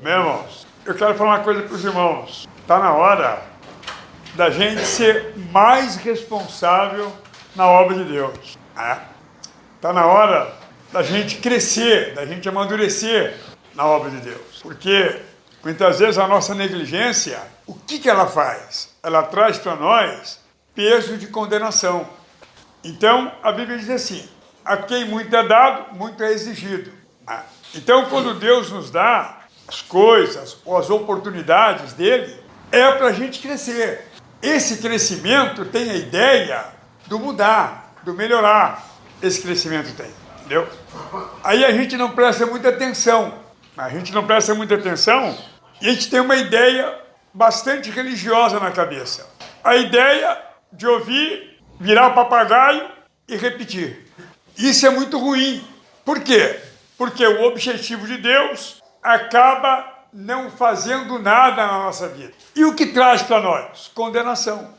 Meus irmãos, eu quero falar uma coisa para os irmãos. Está na hora da gente ser mais responsável na obra de Deus. Está na hora da gente crescer, da gente amadurecer na obra de Deus. Porque muitas vezes a nossa negligência, o que ela faz? Ela traz para nós peso de condenação. Então, a Bíblia diz assim: a quem muito é dado, muito é exigido. Então, quando Deus nos dá as coisas ou as oportunidades dele, é para a gente crescer. Esse crescimento tem a ideia do mudar, do melhorar. Esse crescimento tem, entendeu? Aí a gente não presta muita atenção. A gente não presta muita atenção e a gente tem uma ideia bastante religiosa na cabeça. A ideia de ouvir, virar papagaio e repetir. Isso é muito ruim. Por quê? Porque o objetivo de Deus acaba não fazendo nada na nossa vida. E o que traz para nós? Condenação.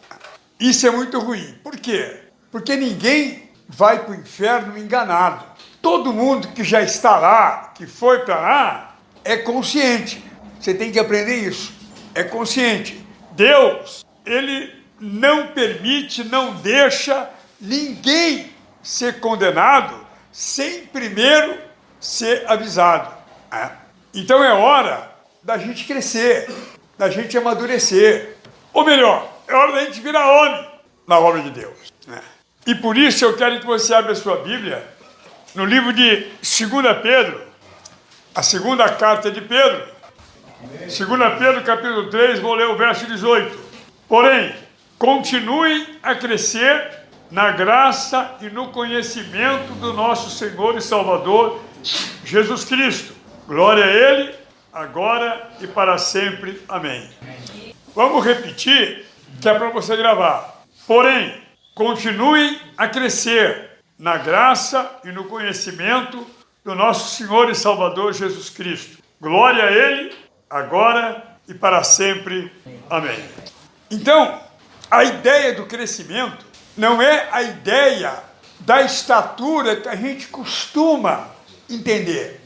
Isso é muito ruim. Por quê? Porque ninguém vai para o inferno enganado. Todo mundo que já está lá, que foi para lá, é consciente. Você tem que aprender isso. É consciente. Deus, ele não permite, não deixa ninguém ser condenado sem primeiro ser avisado. Então é hora da gente crescer, da gente amadurecer. Ou melhor, é hora da gente virar homem na obra de Deus. E por isso eu quero que você abra a sua Bíblia no livro de 2 Pedro, a segunda carta de Pedro. 2 Pedro, capítulo 3, vou ler o verso 18. Porém, continuem a crescer na graça e no conhecimento do nosso Senhor e Salvador, Jesus Cristo. Glória a Ele, agora e para sempre. Amém. Vamos repetir, que é para você gravar. Porém, continuem a crescer na graça e no conhecimento do nosso Senhor e Salvador Jesus Cristo. Glória a Ele, agora e para sempre. Amém. Então, a ideia do crescimento não é a ideia da estatura que a gente costuma entender.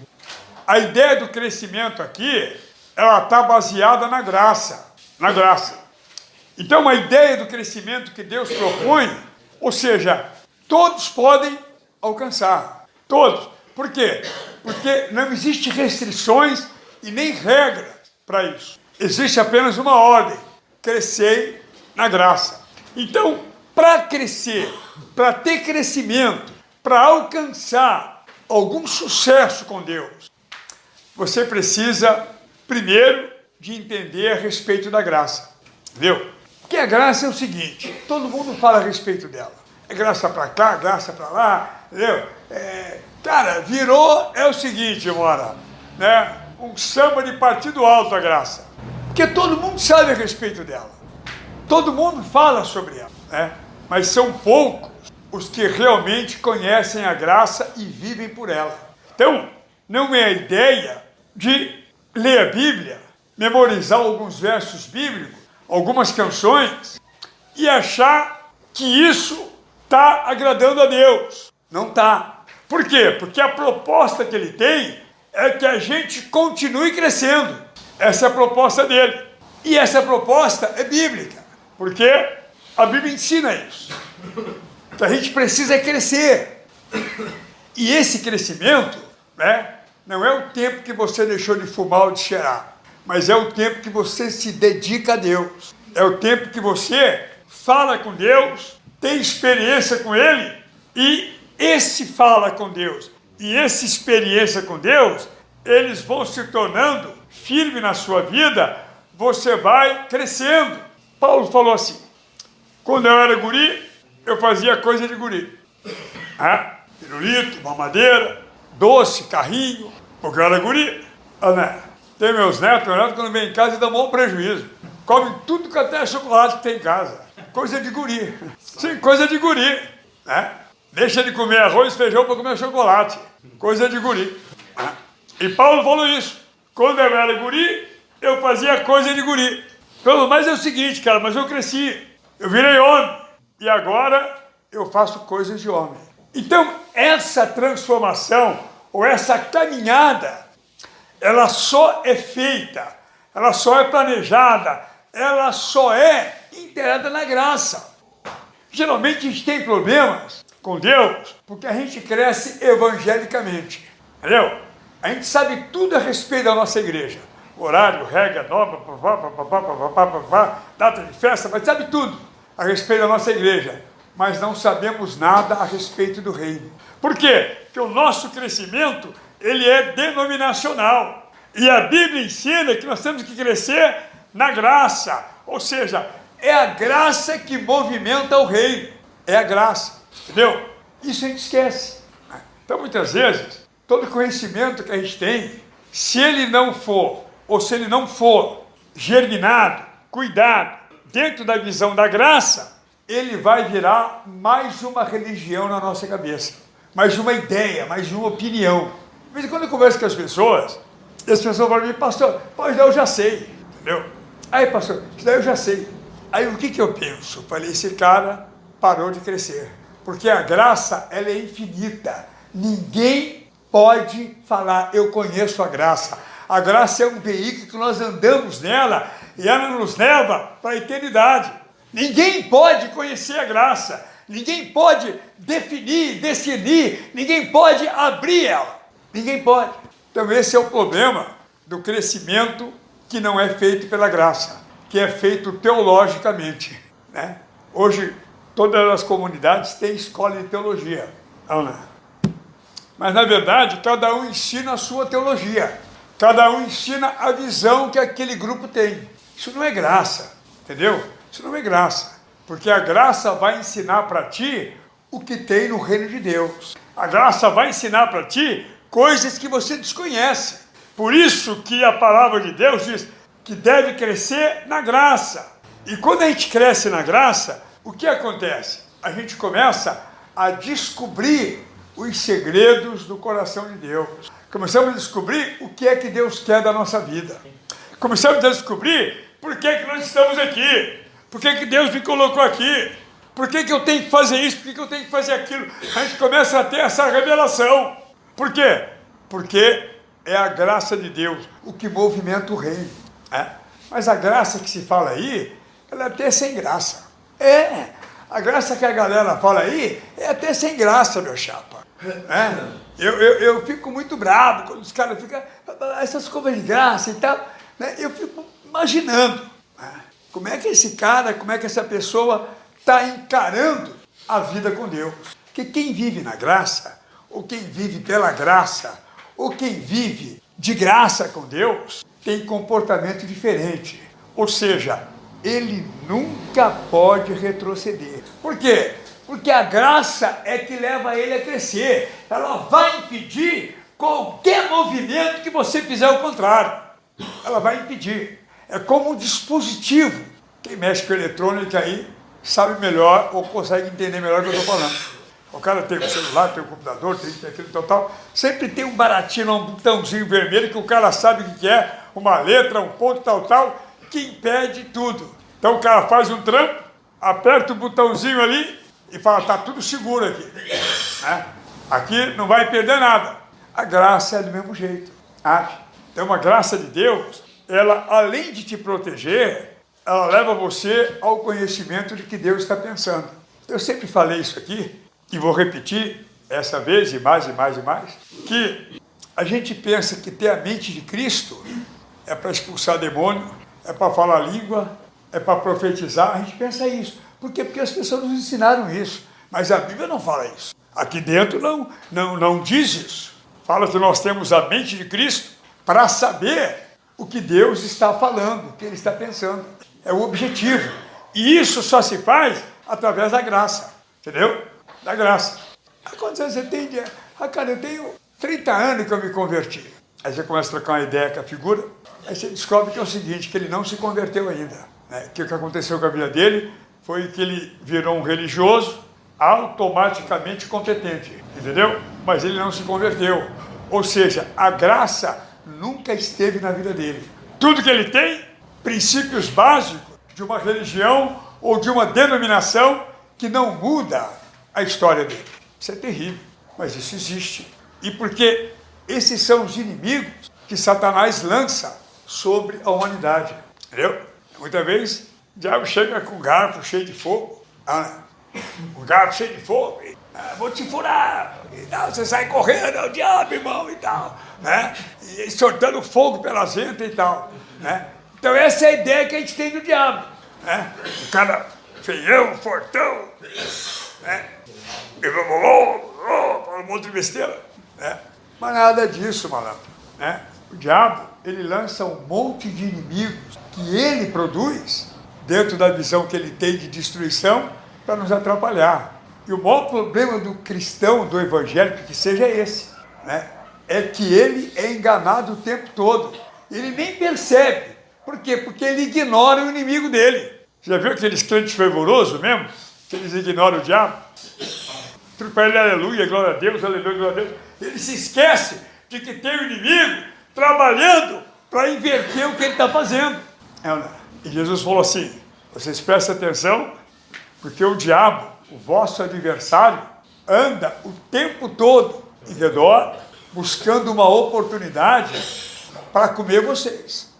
A ideia do crescimento aqui, ela está baseada na graça. Na graça. Então, a ideia do crescimento que Deus propõe, ou seja, todos podem alcançar. Todos. Por quê? Porque não existe restrições e nem regras para isso. Existe apenas uma ordem: crescer na graça. Então, para crescer, para ter crescimento, para alcançar algum sucesso com Deus, você precisa, primeiro, de entender a respeito da graça. Entendeu? Porque a graça é o seguinte: todo mundo fala a respeito dela. É graça para cá, graça para lá, entendeu? Cara, virou, é o seguinte, mora, né? Um samba de partido alto a graça. Porque todo mundo sabe a respeito dela. Todo mundo fala sobre ela, né? Mas são poucos os que realmente conhecem a graça e vivem por ela. Então, não é a ideia de ler a Bíblia, memorizar alguns versos bíblicos, algumas canções, e achar que isso está agradando a Deus. Não está. Por quê? Porque a proposta que ele tem é que a gente continue crescendo. Essa é a proposta dele. E essa proposta é bíblica. Porque a Bíblia ensina isso. Que a gente precisa crescer. E esse crescimento, né, não é o tempo que você deixou de fumar ou de cheirar, mas é o tempo que você se dedica a Deus. É o tempo que você fala com Deus, tem experiência com Ele, e esse fala com Deus e essa experiência com Deus, eles vão se tornando firme na sua vida, você vai crescendo. Paulo falou assim: quando eu era guri, eu fazia coisa de guri. Pirulito, mamadeira, doce, carrinho, porque eu era guri. Né? Tem meus netos quando vem em casa dão um bom prejuízo. Comem tudo que até chocolate que tem em casa. Coisa de guri. Sim, coisa de guri. Né? Deixa de comer arroz e feijão para comer chocolate. Coisa de guri. E Paulo falou isso. Quando eu era guri, eu fazia coisa de guri. Mas é o seguinte, cara, mas eu cresci. Eu virei homem. E agora eu faço coisas de homem. Então, essa transformação, ou essa caminhada, ela só é feita, ela só é planejada, ela só é integrada na graça. Geralmente a gente tem problemas com Deus porque a gente cresce evangelicamente, entendeu? A gente sabe tudo a respeito da nossa igreja. Horário, regra, nova, data de festa, mas sabe tudo a respeito da nossa igreja. Mas não sabemos nada a respeito do reino. Por quê? Porque o nosso crescimento, ele é denominacional. E a Bíblia ensina que nós temos que crescer na graça. Ou seja, é a graça que movimenta o reino. É a graça, entendeu? Isso a gente esquece. Então, muitas vezes, todo conhecimento que a gente tem, se ele não for, ou se ele não for germinado, cuidado, dentro da visão da graça, ele vai virar mais uma religião na nossa cabeça, mais uma ideia, mais uma opinião. De vez em quando eu converso com as pessoas falam para mim, pastor, pois daí eu já sei, entendeu? Aí, pastor, isso daí eu já sei. Aí o que eu penso? Falei, esse cara parou de crescer, porque a graça, ela é infinita. Ninguém pode falar, eu conheço a graça. A graça é um veículo que nós andamos nela e ela nos leva para a eternidade. Ninguém pode conhecer a graça, ninguém pode definir, discernir, ninguém pode abrir ela, ninguém pode. Então esse é o problema do crescimento que não é feito pela graça, que é feito teologicamente, né? Hoje todas as comunidades têm escola de teologia, não é? Mas na verdade cada um ensina a sua teologia, cada um ensina a visão que aquele grupo tem. Isso não é graça, entendeu? Isso não é graça, porque a graça vai ensinar para ti o que tem no reino de Deus. A graça vai ensinar para ti coisas que você desconhece. Por isso que a palavra de Deus diz que deve crescer na graça. E quando a gente cresce na graça, o que acontece? A gente começa a descobrir os segredos do coração de Deus. Começamos a descobrir o que é que Deus quer da nossa vida. Começamos a descobrir por que nós estamos aqui. Por que Deus me colocou aqui? Por que eu tenho que fazer isso? Por que eu tenho que fazer aquilo? A gente começa a ter essa revelação. Por quê? Porque é a graça de Deus o que movimenta o reino. Mas a graça que se fala aí, ela é até sem graça. A graça que a galera fala aí é até sem graça, meu chapa. Eu fico muito bravo quando os caras ficam, essas coisas de graça e tal, né? Eu fico imaginando, como é que esse cara, como é que essa pessoa está encarando a vida com Deus. Porque quem vive na graça, ou quem vive pela graça, ou quem vive de graça com Deus, tem comportamento diferente. Ou seja, ele nunca pode retroceder. Por quê? Porque a graça é que leva ele a crescer. Ela vai impedir qualquer movimento que você fizer ao contrário. Ela vai impedir. É como um dispositivo. Quem mexe com eletrônica aí sabe melhor ou consegue entender melhor o que eu estou falando. O cara tem o celular, tem o computador, tem aquilo tal. Sempre tem um baratinho, um botãozinho vermelho que o cara sabe o que é, uma letra, um ponto tal, que impede tudo. Então o cara faz um trampo, aperta o botãozinho ali e fala, tá tudo seguro aqui. Aqui não vai perder nada. A graça é do mesmo jeito. Então a graça de Deus, ela além de te proteger, ela leva você ao conhecimento de que Deus está pensando. Eu sempre falei isso aqui, e vou repetir essa vez, e mais, que a gente pensa que ter a mente de Cristo é para expulsar demônio, é para falar língua, é para profetizar. A gente pensa isso. Por quê? Porque as pessoas nos ensinaram isso. Mas a Bíblia não fala isso. Aqui dentro não diz isso. Fala que nós temos a mente de Cristo para saber o que Deus está falando, o que Ele está pensando. É o objetivo. E isso só se faz através da graça. Entendeu? Da graça. Quantos anos você tem? Cara, eu tenho 30 anos que eu me converti. Aí você começa a trocar uma ideia com a figura, aí você descobre que é o seguinte, que ele não se converteu ainda. Que o que aconteceu com a vida dele foi que ele virou um religioso automaticamente competente, entendeu? Mas ele não se converteu. Ou seja, a graça nunca esteve na vida dele. Tudo que ele tem, princípios básicos de uma religião ou de uma denominação que não muda a história dele. Isso é terrível, mas isso existe. E porque esses são os inimigos que Satanás lança sobre a humanidade. Entendeu? Muitas vezes o diabo chega com um garfo cheio de fogo. Um garfo cheio de fogo. Vou te furar. E tal, você sai correndo, é o diabo, irmão, e tal. Né? E soltando fogo pelas ventas e tal. Né? Então essa é a ideia que a gente tem do diabo. Né? O cara feião, fortão. Né? Um monte de besteira. Né? Mas nada disso, malandro. Né? O diabo, ele lança um monte de inimigos que ele produz dentro da visão que ele tem de destruição para nos atrapalhar. E o maior problema do cristão, do evangélico, que seja esse, né? É que ele é enganado o tempo todo. Ele nem percebe. Por quê? Porque ele ignora o inimigo dele. Você já viu aqueles crentes fervorosos mesmo? Que eles ignoram o diabo? Tudo para ele, aleluia, glória a Deus, aleluia, glória a Deus. Ele se esquece de que tem o inimigo trabalhando para inverter o que ele está fazendo. E Jesus falou assim, vocês prestem atenção, porque o diabo, o vosso adversário, anda o tempo todo em redor, buscando uma oportunidade para comer vocês.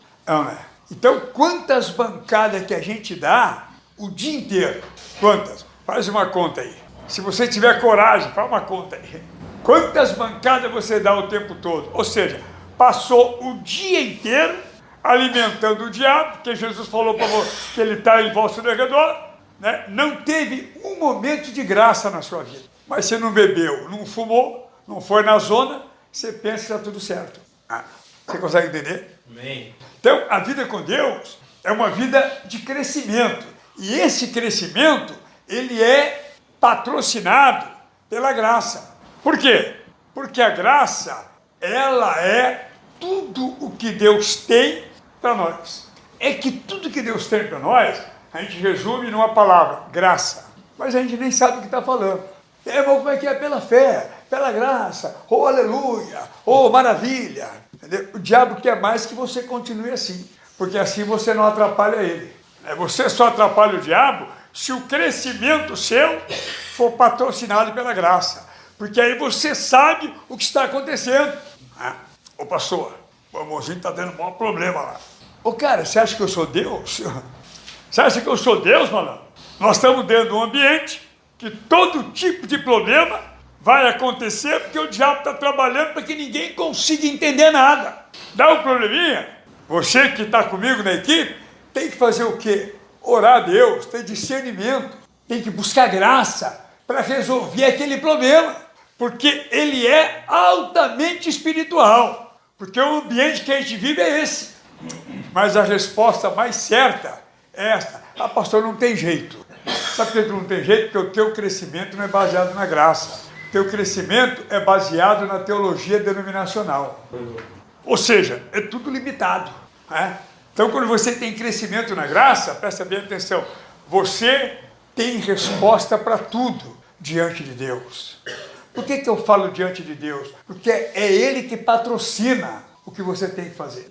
Então, quantas bancadas que a gente dá o dia inteiro? Quantas? Faz uma conta aí. Se você tiver coragem, faz uma conta aí. Quantas bancadas você dá o tempo todo? Ou seja, passou o dia inteiro alimentando o diabo, porque Jesus falou para você que ele está em vosso derredor, né? Não teve um momento de graça na sua vida. Mas você não bebeu, não fumou, não foi na zona, você pensa que está tudo certo. Você consegue entender? Amém. Então, a vida com Deus é uma vida de crescimento. E esse crescimento, ele é patrocinado pela graça. Por quê? Porque a graça, ela é tudo o que Deus tem para nós. É que tudo que Deus tem para nós, a gente resume numa palavra, graça. Mas a gente nem sabe o que está falando. Irmão, como é que é? Pela fé, pela graça, oh aleluia, oh maravilha. Entendeu? O diabo quer mais que você continue assim, porque assim você não atrapalha ele. Você só atrapalha o diabo se o crescimento seu for patrocinado pela graça. Porque aí você sabe o que está acontecendo. Ô pastor, o amorzinho está dando um maior problema lá. Ô cara, você acha que eu sou Deus? Você acha que eu sou Deus, mano? Nós estamos dentro de um ambiente que todo tipo de problema vai acontecer porque o diabo está trabalhando para que ninguém consiga entender nada. Dá um probleminha? Você que está comigo na equipe tem que fazer o quê? Orar a Deus, ter discernimento, tem que buscar graça para resolver aquele problema, porque ele é altamente espiritual, porque o ambiente que a gente vive é esse. Mas a resposta mais certa é esta: pastor, não tem jeito. Sabe por que não tem jeito? Porque o teu crescimento não é baseado na graça. O teu crescimento é baseado na teologia denominacional. Ou seja, é tudo limitado. Então, quando você tem crescimento na graça, presta bem atenção, você tem resposta para tudo diante de Deus. Por que eu falo diante de Deus? Porque é Ele que patrocina o que você tem que fazer.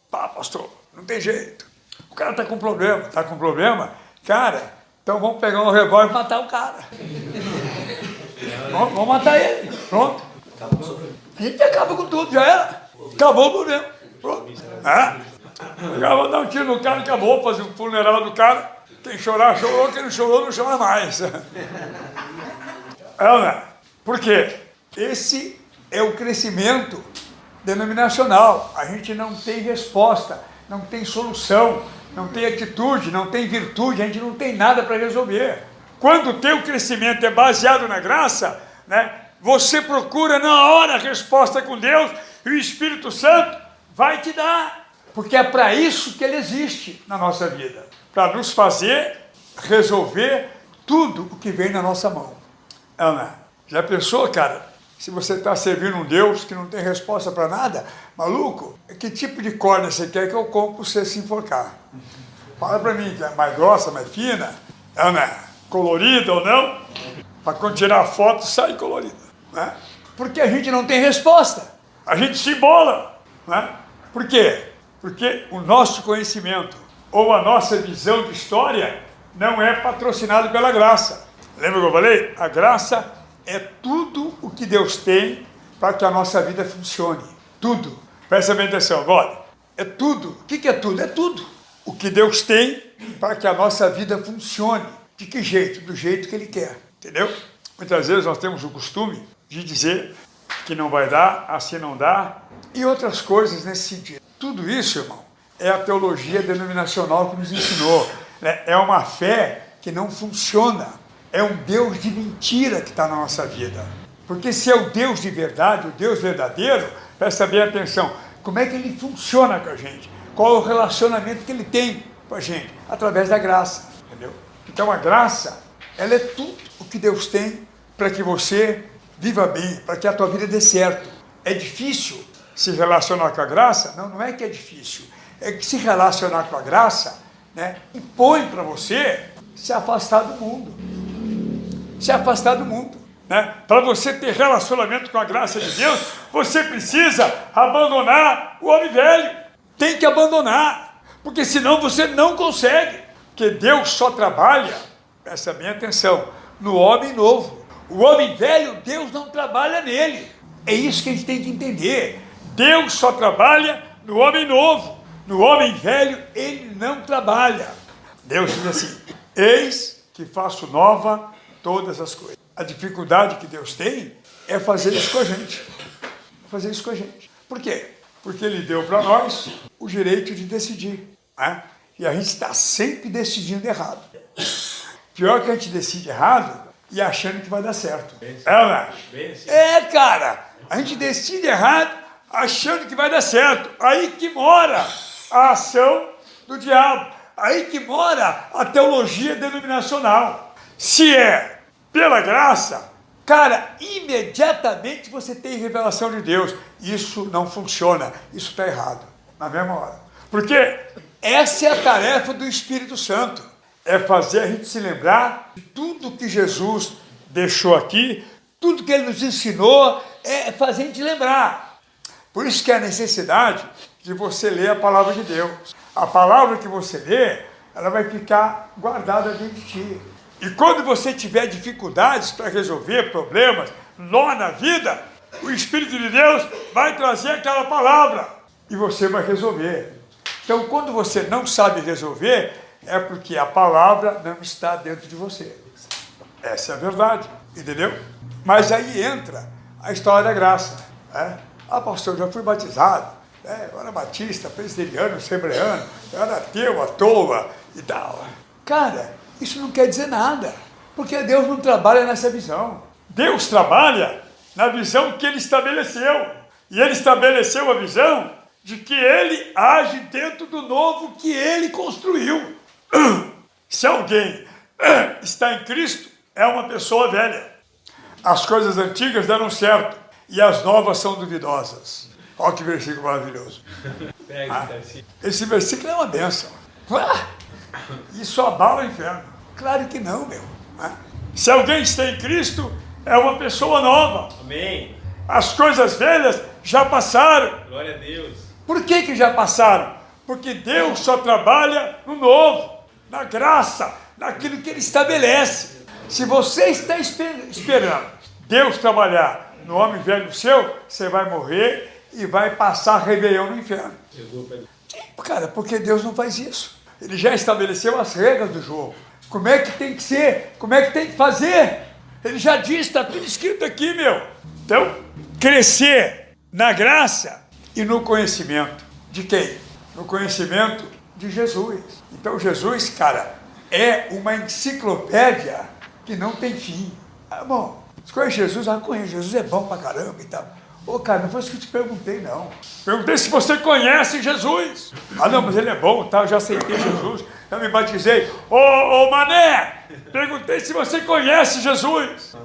Pastor, não tem jeito. O cara está com problema. Está com problema? Cara, então vamos pegar um revólver e matar o cara. Vamos matar ele. Pronto. A gente acaba com tudo, já era. Acabou o problema. Pronto. Vou dar um tiro no cara, acabou, fazer um funeral do cara. Quem chorar, chorou, quem não chorou, não chora mais. Por quê? Esse é o crescimento denominacional. A gente não tem resposta, não tem solução, não tem atitude, não tem virtude, a gente não tem nada para resolver. Quando o teu crescimento é baseado na graça, né, você procura na hora a resposta com Deus e o Espírito Santo vai te dar. Porque é para isso que ele existe na nossa vida. Para nos fazer resolver tudo o que vem na nossa mão. Já pensou, cara? Se você está servindo um Deus que não tem resposta para nada, maluco, que tipo de corda você quer que eu compre para você se enforcar? Fala para mim, que é mais grossa, mais fina, colorida ou não? Para quando tirar a foto, sai colorida. Né? Porque a gente não tem resposta. A gente se embola. Né? Por quê? Porque o nosso conhecimento ou a nossa visão de história não é patrocinado pela graça. Lembra que eu falei? A graça é tudo o que Deus tem para que a nossa vida funcione. Tudo. Presta bem atenção agora. É tudo. O que é tudo? É tudo. O que Deus tem para que a nossa vida funcione. De que jeito? Do jeito que Ele quer. Entendeu? Muitas vezes nós temos o costume de dizer que não vai dar, assim não dá, e outras coisas nesse sentido. Tudo isso, irmão, é a teologia denominacional que nos ensinou. Né? É uma fé que não funciona. É um Deus de mentira que está na nossa vida. Porque se é o Deus de verdade, o Deus verdadeiro, presta bem atenção, como é que Ele funciona com a gente? Qual é o relacionamento que Ele tem com a gente? Através da graça, entendeu? Então a graça, ela é tudo o que Deus tem para que você viva bem, para que a tua vida dê certo. É difícil se relacionar com a graça? Não, não é que é difícil. É que se relacionar com a graça, né, impõe para você se afastar do mundo. Se afastar do mundo. Né? Para você ter relacionamento com a graça de Deus, você precisa abandonar o homem velho. Tem que abandonar, porque senão você não consegue. Porque Deus só trabalha, presta bem atenção, no homem novo. O homem velho, Deus não trabalha nele. É isso que a gente tem que entender. Deus só trabalha no homem novo. No homem velho, Ele não trabalha. Deus diz assim, eis que faço nova todas as coisas. A dificuldade que Deus tem é fazer isso com a gente. Fazer isso com a gente. Por quê? Porque Ele deu para nós o direito de decidir. Né? E a gente está sempre decidindo errado. Pior que a gente decide errado e achando que vai dar certo. É ou não? É, cara. A gente decide errado achando que vai dar certo. Aí que mora a ação do diabo. Aí que mora a teologia denominacional. Se é pela graça, cara, imediatamente você tem revelação de Deus. Isso não funciona. Isso está errado. Na mesma hora. Porque essa é a tarefa do Espírito Santo. É fazer a gente se lembrar de tudo que Jesus deixou aqui, tudo que Ele nos ensinou, é fazer a gente lembrar. Por isso que é a necessidade de você ler a palavra de Deus. A palavra que você lê, ela vai ficar guardada dentro de ti. E quando você tiver dificuldades para resolver problemas, nó na vida, o Espírito de Deus vai trazer aquela palavra e você vai resolver. Então, quando você não sabe resolver, é porque a palavra não está dentro de você. Essa é a verdade, entendeu? Mas aí entra a história da graça. Né? Ah, pastor, eu já fui batizado. Eu era batista, presbiteriano, assembleano, eu era ateu, à toa e tal. Cara, isso não quer dizer nada, porque Deus não trabalha nessa visão. Deus trabalha na visão que Ele estabeleceu. E Ele estabeleceu a visão de que Ele age dentro do novo que Ele construiu. Se alguém está em Cristo, é uma pessoa velha. As coisas antigas deram certo e as novas são duvidosas. Olha que versículo maravilhoso. Esse versículo é uma bênção. Isso abala o inferno. Claro que não, meu. Se alguém está em Cristo, é uma pessoa nova. Amém. As coisas velhas já passaram. Glória a Deus. Por que já passaram? Porque Deus só trabalha no novo, na graça, naquilo que Ele estabelece. Se você está esperando Deus trabalhar no homem velho seu, você vai morrer e vai passar rebelião no inferno. Cara, porque Deus não faz isso. Ele já estabeleceu as regras do jogo. Como é que tem que ser? Como é que tem que fazer? Ele já disse, está tudo escrito aqui, meu. Então, crescer na graça e no conhecimento. De quem? No conhecimento de Jesus. Então, Jesus, cara, é uma enciclopédia que não tem fim. Bom, você conhece Jesus? Conheço. Jesus é bom pra caramba e tal. Cara, não foi isso que eu te perguntei, não. Perguntei se você conhece Jesus. Não, mas Ele é bom, tá? Eu já aceitei Jesus. Eu me batizei. Mané! Perguntei se você conhece Jesus.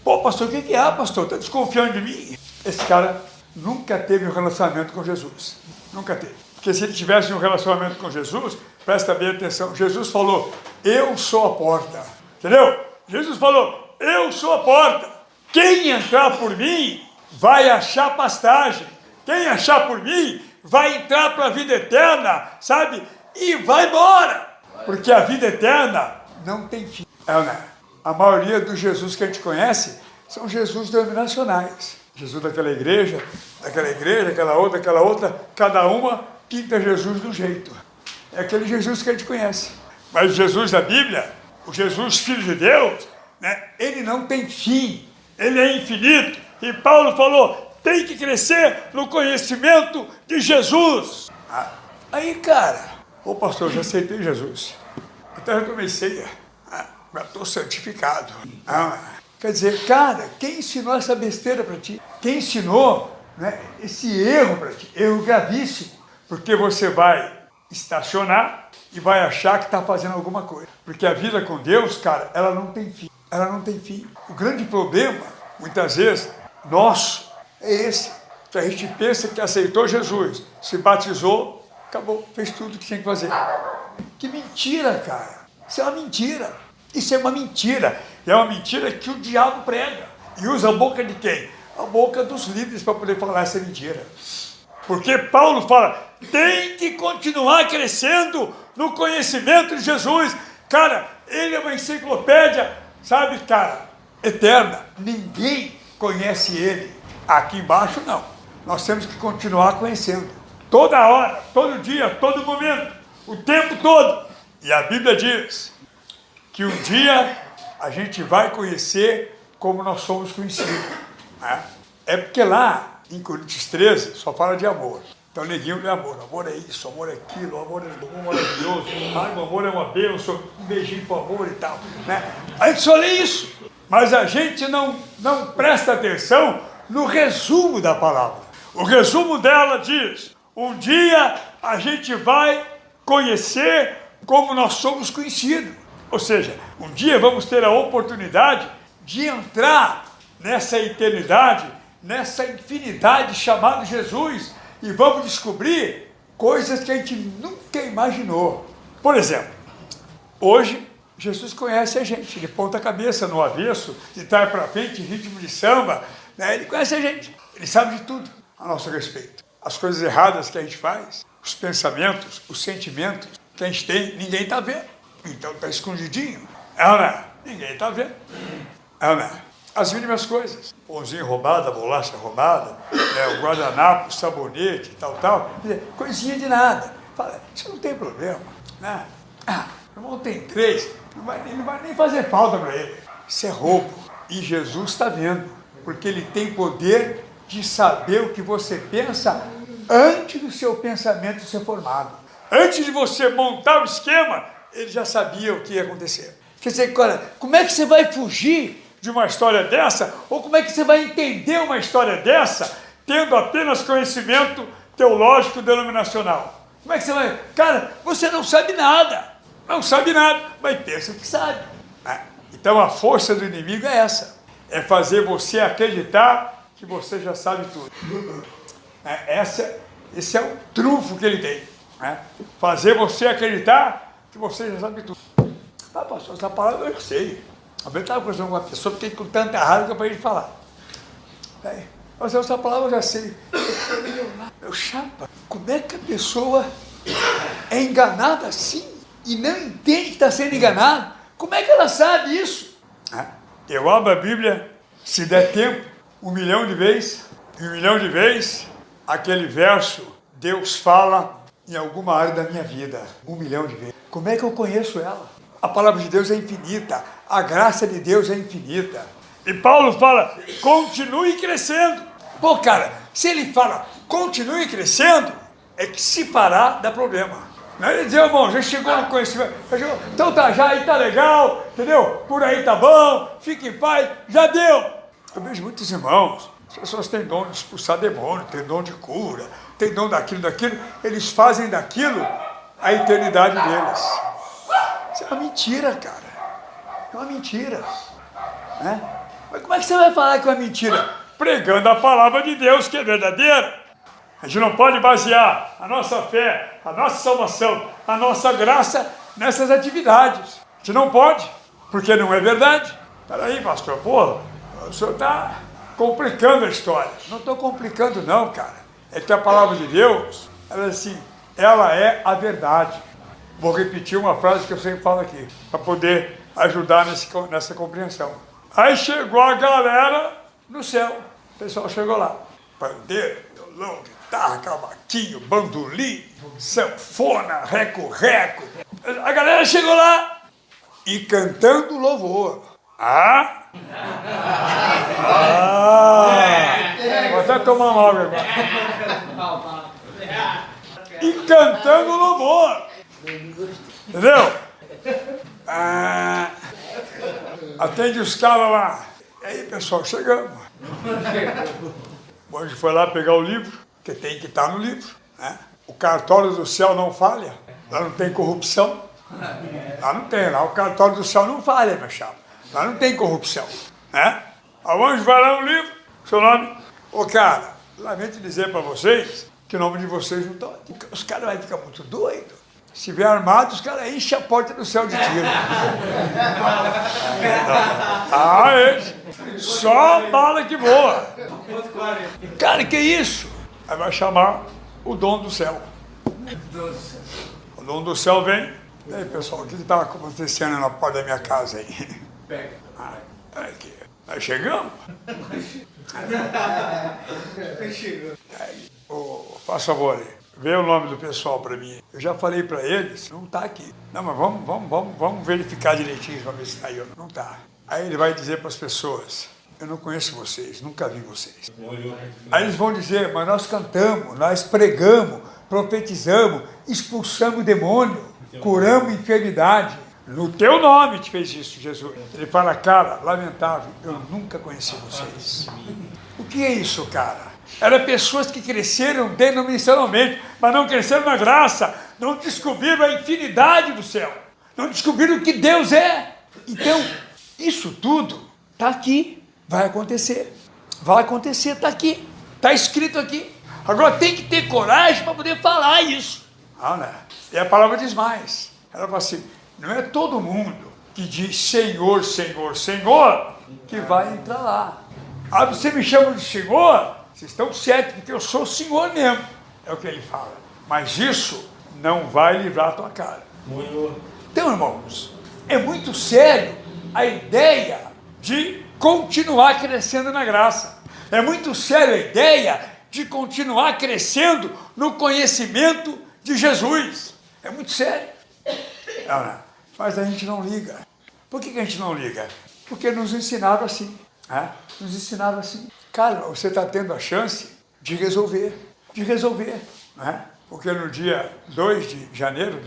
Pô, pastor, o que é, pastor? Tá desconfiando de mim? Esse cara nunca teve um relacionamento com Jesus. Nunca teve. Porque se ele tivesse um relacionamento com Jesus, presta bem atenção, Jesus falou, eu sou a porta. Entendeu? Jesus falou, eu sou a porta. Quem entrar por mim vai achar pastagem. Quem achar por mim vai entrar para a vida eterna, sabe? E vai embora. Porque a vida eterna não tem fim. A maioria dos Jesus que a gente conhece são Jesus denominacionais. Jesus daquela igreja, aquela outra, cada uma pinta Jesus de um jeito. É aquele Jesus que a gente conhece. Mas o Jesus da Bíblia, o Jesus Filho de Deus, né, ele não tem fim, ele é infinito. E Paulo falou, tem que crescer no conhecimento de Jesus. Aí, cara, ô pastor, já aceitei Jesus. Até já tomei ceia. Já estou santificado. Quer dizer, cara, quem ensinou essa besteira para ti? Quem ensinou, né, esse erro para ti? Erro gravíssimo. Porque você vai estacionar e vai achar que está fazendo alguma coisa. Porque a vida com Deus, cara, ela não tem fim. Ela não tem fim. O grande problema, muitas vezes, nosso, é esse. Que a gente pensa que aceitou Jesus, se batizou, acabou, fez tudo que tinha que fazer. Que mentira, cara. Isso é uma mentira. Isso é uma mentira. E é uma mentira que o diabo prega. E usa a boca de quem? A boca dos líderes para poder falar essa mentira. Porque Paulo fala, tem que continuar crescendo no conhecimento de Jesus. Cara, ele é uma enciclopédia, sabe, cara, eterna. Ninguém conhece ele. Aqui embaixo, não. Nós temos que continuar conhecendo. Toda hora, todo dia, todo momento, o tempo todo. E a Bíblia diz que um dia a gente vai conhecer como nós somos conhecidos. Né? É porque lá, em Coríntios 13, só fala de amor. Então, neguinho de amor. Amor é isso, amor é aquilo, amor é bom, maravilhoso. Ai, o amor é uma bênção, um beijinho pro amor e tal. Né? A gente só lê isso. Mas a gente não presta atenção no resumo da palavra. O resumo dela diz, um dia a gente vai conhecer como nós somos conhecidos. Ou seja, um dia vamos ter a oportunidade de entrar nessa eternidade, nessa infinidade chamada Jesus, e vamos descobrir coisas que a gente nunca imaginou. Por exemplo, hoje Jesus conhece a gente, de ponta cabeça, no avesso, de trás para frente, em ritmo de samba, né? Ele conhece a gente, ele sabe de tudo a nosso respeito. As coisas erradas que a gente faz, os pensamentos, os sentimentos que a gente tem, ninguém está vendo. Então está escondidinho. Ninguém está vendo. As mínimas coisas. Pãozinho roubado, a bolacha roubada, o guardanapo, o sabonete, tal. Coisinha de nada. Fala, isso não tem problema. Né? O irmão tem 3, não vai nem fazer falta para ele. Isso é roubo. E Jesus está vendo. Porque ele tem poder de saber o que você pensa antes do seu pensamento ser formado. Antes de você montar o esquema, ele já sabia o que ia acontecer. Quer dizer, cara, como é que você vai fugir de uma história dessa? Ou como é que você vai entender uma história dessa, tendo apenas conhecimento teológico denominacional? Como é que você vai... Cara, você não sabe nada. Não sabe nada, mas pensa que sabe. Então a força do inimigo é essa. É fazer você acreditar que você já sabe tudo. Esse é o trunfo que ele tem. Fazer você acreditar que você já sabe tudo. Pastor, essa palavra eu já sei. Eu estava conversando com uma pessoa que tem com tanta raiva que é para ele falar. Mas essa palavra eu já sei. Meu chapa, como é que a pessoa é enganada assim e não entende que está sendo enganada? Como é que ela sabe isso? Eu abro a Bíblia, se der tempo, 1 milhão de vezes, e 1 milhão de vezes, aquele verso, Deus fala em alguma área da minha vida, 1 milhão de vezes. Como é que eu conheço ela? A palavra de Deus é infinita, a graça de Deus é infinita. E Paulo fala, continue crescendo. Pô, cara, se ele fala, continue crescendo, é que se parar, dá problema. Não é dizer, irmão, já chegou no conhecimento, então tá, já aí tá legal, entendeu? Por aí tá bom, fique em paz, já deu. Eu vejo muitos irmãos, as pessoas têm dom de expulsar demônio, têm dom de cura, têm dom daquilo, eles fazem daquilo a eternidade deles. Isso é uma mentira, cara. É uma mentira. Mas como é que você vai falar que é uma mentira? Pregando a palavra de Deus, que é verdadeira. A gente não pode basear a nossa fé, a nossa salvação, a nossa graça nessas atividades. A gente não pode, porque não é verdade. Peraí, pastor, o senhor está complicando a história. Não estou complicando não, cara. É que a palavra de Deus, ela é a verdade. Vou repetir uma frase que eu sempre falo aqui, para poder ajudar nessa compreensão. Aí chegou a galera no céu. pessoal chegou lá. Pandeiro, violão, guitarra, cavaquinho, bandolim, sanfona, reco-reco. A galera chegou lá e cantando louvor. Vou até tomar uma água agora. E cantando louvor. Entendeu? Atende os caras lá. E aí, pessoal, chegamos. Hoje foi lá pegar o livro, que tem que estar no livro. Né? O cartório do céu não falha. Lá não tem corrupção. Lá não tem. Lá o cartório do céu não falha, meu chapa. Lá não tem corrupção. Né? Aonde vai lá o livro? Seu nome? Ô, cara, lamento dizer para vocês que o nome de vocês não está. Os caras vão ficar muito doidos. Se vier armado, os caras enchem a porta do céu de tiro. Só bala que voa. Cara, que isso? Aí vai chamar o dono do céu. O dono do céu vem. E aí, pessoal, o que está acontecendo na porta da minha casa aí? Aqui. Nós chegamos? Aí, faz favor aí. Vê o nome do pessoal para mim. Eu já falei para eles, não está aqui. Não, mas vamos verificar direitinho para ver se está aí. Não está. Aí ele vai dizer para as pessoas, eu não conheço vocês, nunca vi vocês. Aí eles vão dizer, mas nós cantamos, nós pregamos, profetizamos, expulsamos demônio, curamos enfermidade. No teu nome te fez isso, Jesus. Ele fala, cara, lamentável, eu nunca conheci vocês. O que é isso, cara? Eram pessoas que cresceram denominacionalmente, mas não cresceram na graça, não descobriram a infinidade do céu, não descobriram o que Deus é. Então, isso tudo está aqui, vai acontecer, está aqui, está escrito aqui. Agora tem que ter coragem para poder falar isso. Né? E a palavra diz mais, ela fala assim, não é todo mundo que diz Senhor, Senhor, Senhor, que vai entrar lá. Você me chama de Senhor? Vocês estão certos, porque eu sou o Senhor mesmo. É o que ele fala. Mas isso não vai livrar a tua cara. Então, irmãos, é muito sério a ideia de continuar crescendo na graça. É muito sério a ideia de continuar crescendo no conhecimento de Jesus. É muito sério. Mas a gente não liga. Por que a gente não liga? Porque nos ensinaram assim. Nos ensinaram assim. Cara, você está tendo a chance de resolver. Porque no dia 2 de janeiro,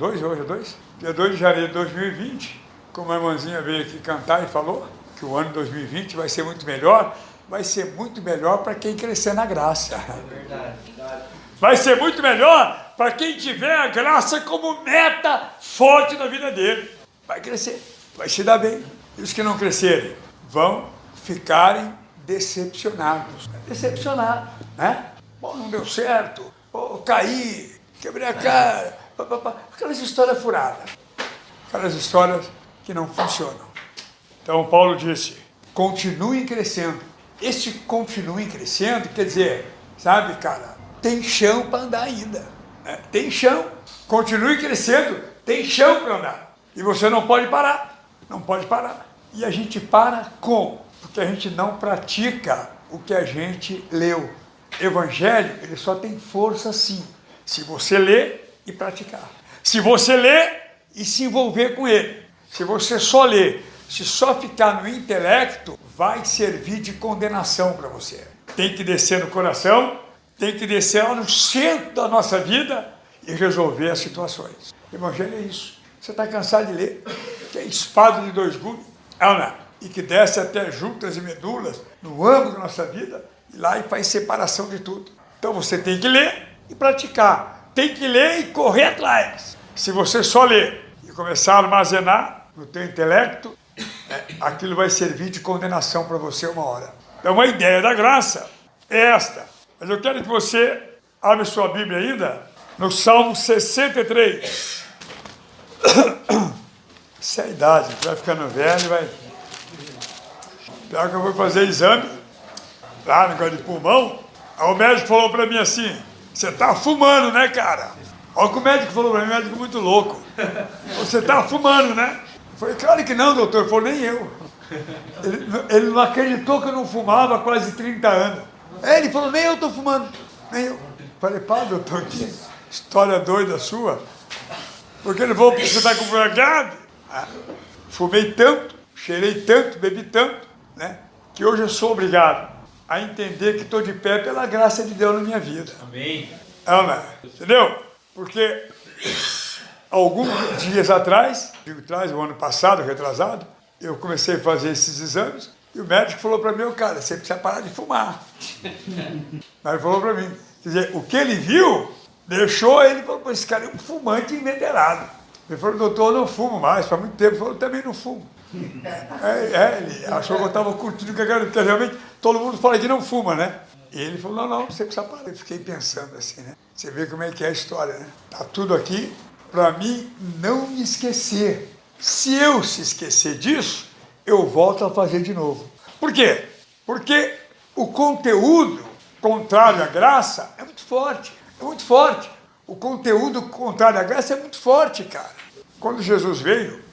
dia 2 de janeiro de 2020, como a irmãzinha veio aqui cantar e falou que o ano 2020 vai ser muito melhor para quem crescer na graça. Vai ser muito melhor para quem tiver a graça como meta forte na vida dele. Vai crescer, vai se dar bem. E os que não crescerem vão ficarem decepcionados, né? Bom, não deu certo, caí, quebrei a cara, aquelas histórias furadas, aquelas histórias que não funcionam. Então Paulo disse, continuem crescendo. Esse continuem crescendo quer dizer, sabe, cara, tem chão para andar ainda, né? Tem chão, continue crescendo, tem chão para andar. E você não pode parar. E a gente para como? Porque a gente não pratica o que a gente leu. Evangelho, ele só tem força sim, se você ler e praticar. Se você ler e se envolver com ele. Se você só ler, se só ficar no intelecto, vai servir de condenação para você. Tem que descer no coração, tem que descer lá no centro da nossa vida e resolver as situações. Evangelho é isso. Você está cansado de ler, que é espada de dois gumes, e que desce até juntas e medulas no âmago da nossa vida, e lá e faz separação de tudo. Então você tem que ler e praticar. Tem que ler e correr atrás. Se você só ler e começar a armazenar no teu intelecto, aquilo vai servir de condenação para você uma hora. Então a ideia da graça é esta. Mas eu quero que você abra sua Bíblia ainda no Salmo 63. Essa é a idade, vai ficando velho, vai... Pior que eu vou fazer exame, lá no negócio de pulmão, aí o médico falou pra mim assim, você tá fumando, né, cara? Olha o que o médico falou pra mim, o médico muito louco. Você tá fumando, né? Eu falei, claro que não, doutor. Ele falou, nem eu. Ele não acreditou que eu não fumava há quase 30 anos. Aí ele falou, nem eu estou fumando, nem eu. Falei, pá, doutor, que história doida sua. Porque ele falou, porque você está com verdade. Fumei tanto, cheirei tanto, bebi tanto, né? Que hoje eu sou obrigado a entender que estou de pé pela graça de Deus na minha vida. Amém. Entendeu? Porque alguns dias atrás, o ano passado, retrasado, eu comecei a fazer esses exames e o médico falou para mim, cara, você precisa parar de fumar. Aí ele falou para mim, quer dizer, o que ele viu, deixou ele, falou, esse cara é um fumante inveterado. Ele falou, doutor, eu não fumo mais, faz muito tempo. Ele falou, eu também não fumo. Ele achou que eu estava curtindo o que eu quero, porque realmente todo mundo fala que não fuma, né? E ele falou, não, você precisa parar. Eu fiquei pensando assim, né? Você vê como é que é a história, né? Tá tudo aqui para mim não me esquecer. Se eu se esquecer disso, eu volto a fazer de novo. Por quê? Porque o conteúdo contrário à graça é muito forte. É muito forte. O conteúdo contrário à graça é muito forte, cara. Quando Jesus veio,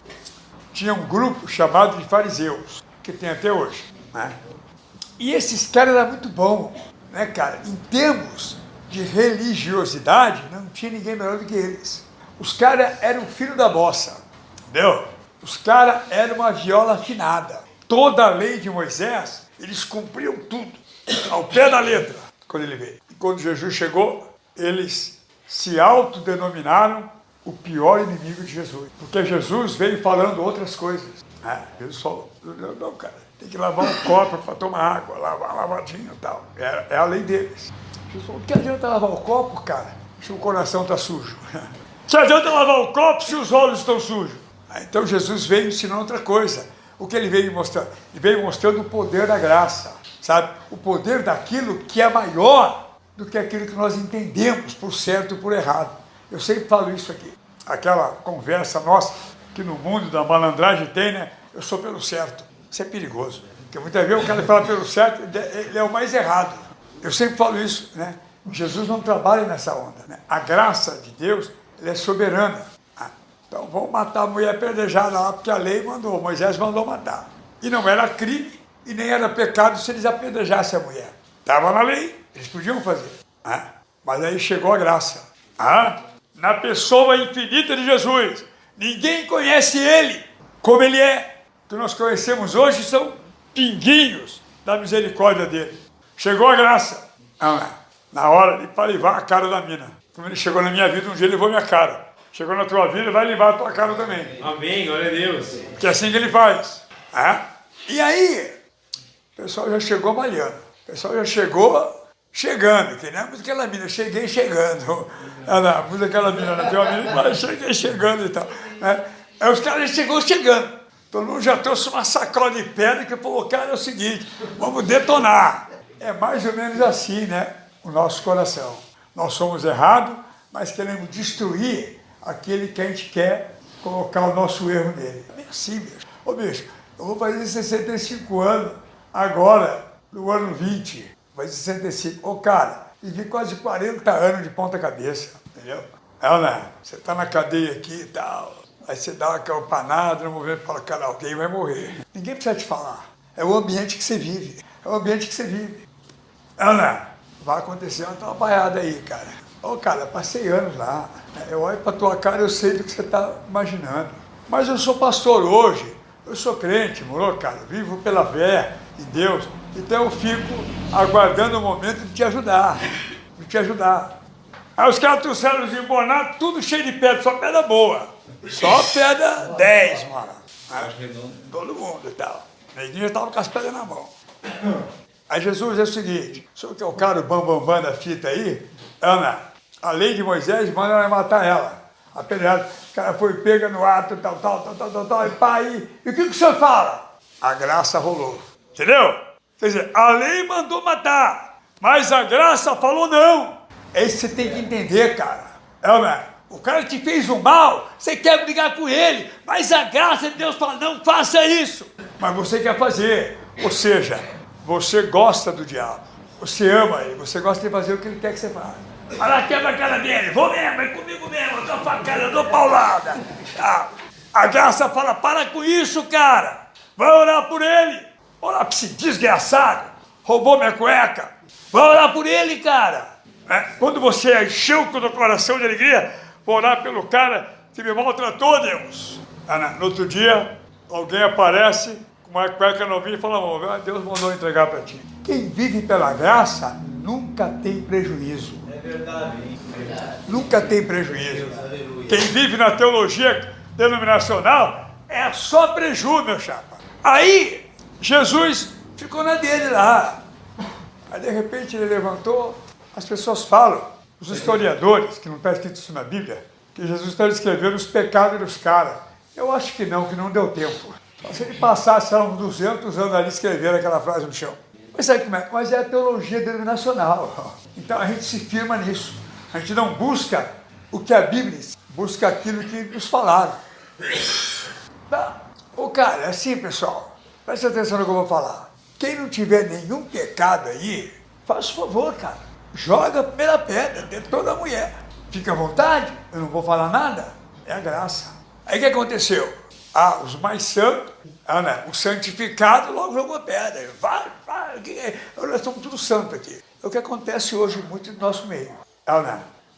tinha um grupo chamado de fariseus, que tem até hoje, né? E esses caras eram muito bons, né, cara? Em termos de religiosidade, não tinha ninguém melhor do que eles. Os caras eram filho da bossa, entendeu? Os caras eram uma viola afinada. Toda a lei de Moisés, eles cumpriam tudo, ao pé da letra, quando ele veio. E quando Jesus chegou, eles se autodenominaram o pior inimigo de Jesus. Porque Jesus veio falando outras coisas. Jesus falou, não, cara, tem que lavar um copo para tomar água, lavar lavadinho e tal. É a lei deles. Jesus falou, que adianta lavar o copo, cara, se o coração está sujo? Que adianta lavar o copo se os olhos estão sujos? Então Jesus veio ensinando outra coisa. O que ele veio mostrando? Ele veio mostrando o poder da graça, sabe? O poder daquilo que é maior do que aquilo que nós entendemos por certo e por errado. Eu sempre falo isso aqui. Aquela conversa nossa que no mundo da malandragem tem, né? Eu sou pelo certo. Isso é perigoso. Porque muitas vezes o cara fala pelo certo, ele é o mais errado. Eu sempre falo isso, né? Jesus não trabalha nessa onda, né? A graça de Deus, ela é soberana. Então vamos matar a mulher apedrejada lá, porque a lei mandou, Moisés mandou matar. E não era crime e nem era pecado se eles apedrejassem a mulher. Estava na lei, eles podiam fazer. Mas aí chegou a graça. Na pessoa infinita de Jesus. Ninguém conhece ele como ele é. O que nós conhecemos hoje são pinguinhos da misericórdia dele. Chegou a graça. Na hora de limpar a cara da mina. Como ele chegou na minha vida, um dia ele levou minha cara. Chegou na tua vida, vai limpar a tua cara também. Amém, glória a Deus. Que é assim que ele faz. E aí, o pessoal já chegou malhando. O pessoal já chegou chegando. Que nem a música daquela mina, cheguei chegando. A música daquela mina, tem uma mina que fala, cheguei chegando e tal. Aí os caras já chegou chegando. Todo mundo já trouxe uma sacola de pedra que falou, cara, é o seguinte, vamos detonar. É mais ou menos assim, né? O nosso coração. Nós somos errados, mas queremos destruir aquele que a gente quer colocar o nosso erro nele. É assim, bicho. Ô, bicho, eu vou fazer 65 anos agora, no ano 20. Vai fazer 65. Ô, cara, vivi quase 40 anos de ponta cabeça, entendeu? Você tá na cadeia aqui e tal, aí você dá uma campanada no movimento e fala, cara, alguém vai morrer. Ninguém precisa te falar. É o ambiente que você vive. É o ambiente que você vive. Vai acontecer uma trabalhada aí, cara. Ô, cara, passei anos lá. Eu olho pra tua cara e eu sei do que você está imaginando. Mas eu sou pastor hoje. Eu sou crente, moro, cara? Vivo pela fé em Deus. Então eu fico aguardando o momento de te ajudar. De te ajudar. Aí os caras trouxeram os embonados, tudo cheio de pedra, só pedra boa. Só pedra 10, mano. Todo mundo e tal. A igreja estava com as pedras na mão. Aí Jesus é o seguinte, o senhor que é o cara, o bambambam da fita aí, a lei de Moisés manda matar ela. Apedrejada, o cara foi pega no ato, tal, e pá, e o que o senhor fala? A graça rolou, entendeu? Quer dizer, a lei mandou matar, mas a graça falou não. É isso que você tem que entender, cara. O cara te fez um mal, você quer brigar com ele, mas a graça de Deus fala, não faça isso. Mas você quer fazer, ou seja, você gosta do diabo, você ama ele, você gosta de fazer o que ele quer que você faça. Vai lá, quebra a cara dele, vou mesmo, é comigo mesmo, eu dou facada, eu dou paulada. A graça fala, para com isso, cara, vai orar por ele. Orar pra esse desgraçado, roubou minha cueca, Vai orar por ele, cara. Quando você encheu o coração de alegria, vou orar pelo cara que me maltratou, Deus. No outro dia, alguém aparece com uma cueca novinha e fala, Deus mandou entregar para ti. Quem vive pela graça nunca tem prejuízo. É verdade, hein? Nunca tem prejuízo. Quem vive na teologia denominacional é só prejuízo, meu chapa. Aí, Jesus ficou na dele lá. Aí, de repente, ele levantou. As pessoas falam, os historiadores, que não está escrito isso na Bíblia, que Jesus está escrevendo os pecados dos caras. Eu acho que não deu tempo. Só se ele passasse uns 200 anos ali escrevendo aquela frase no chão. Mas sabe como é? Mas é a teologia denominacional. Então a gente se firma nisso. A gente não busca o que a Bíblia diz, busca aquilo que nos falaram. Cara, é assim, pessoal. Presta atenção no que eu vou falar. Quem não tiver nenhum pecado aí, faz o favor, cara. Joga a primeira pedra dentro de toda mulher. Fica à vontade, eu não vou falar nada. É a graça. Aí o que aconteceu? Os mais santos, o santificado logo jogou a pedra. Vai, nós estamos tudo santo aqui. É o que acontece hoje muito no nosso meio.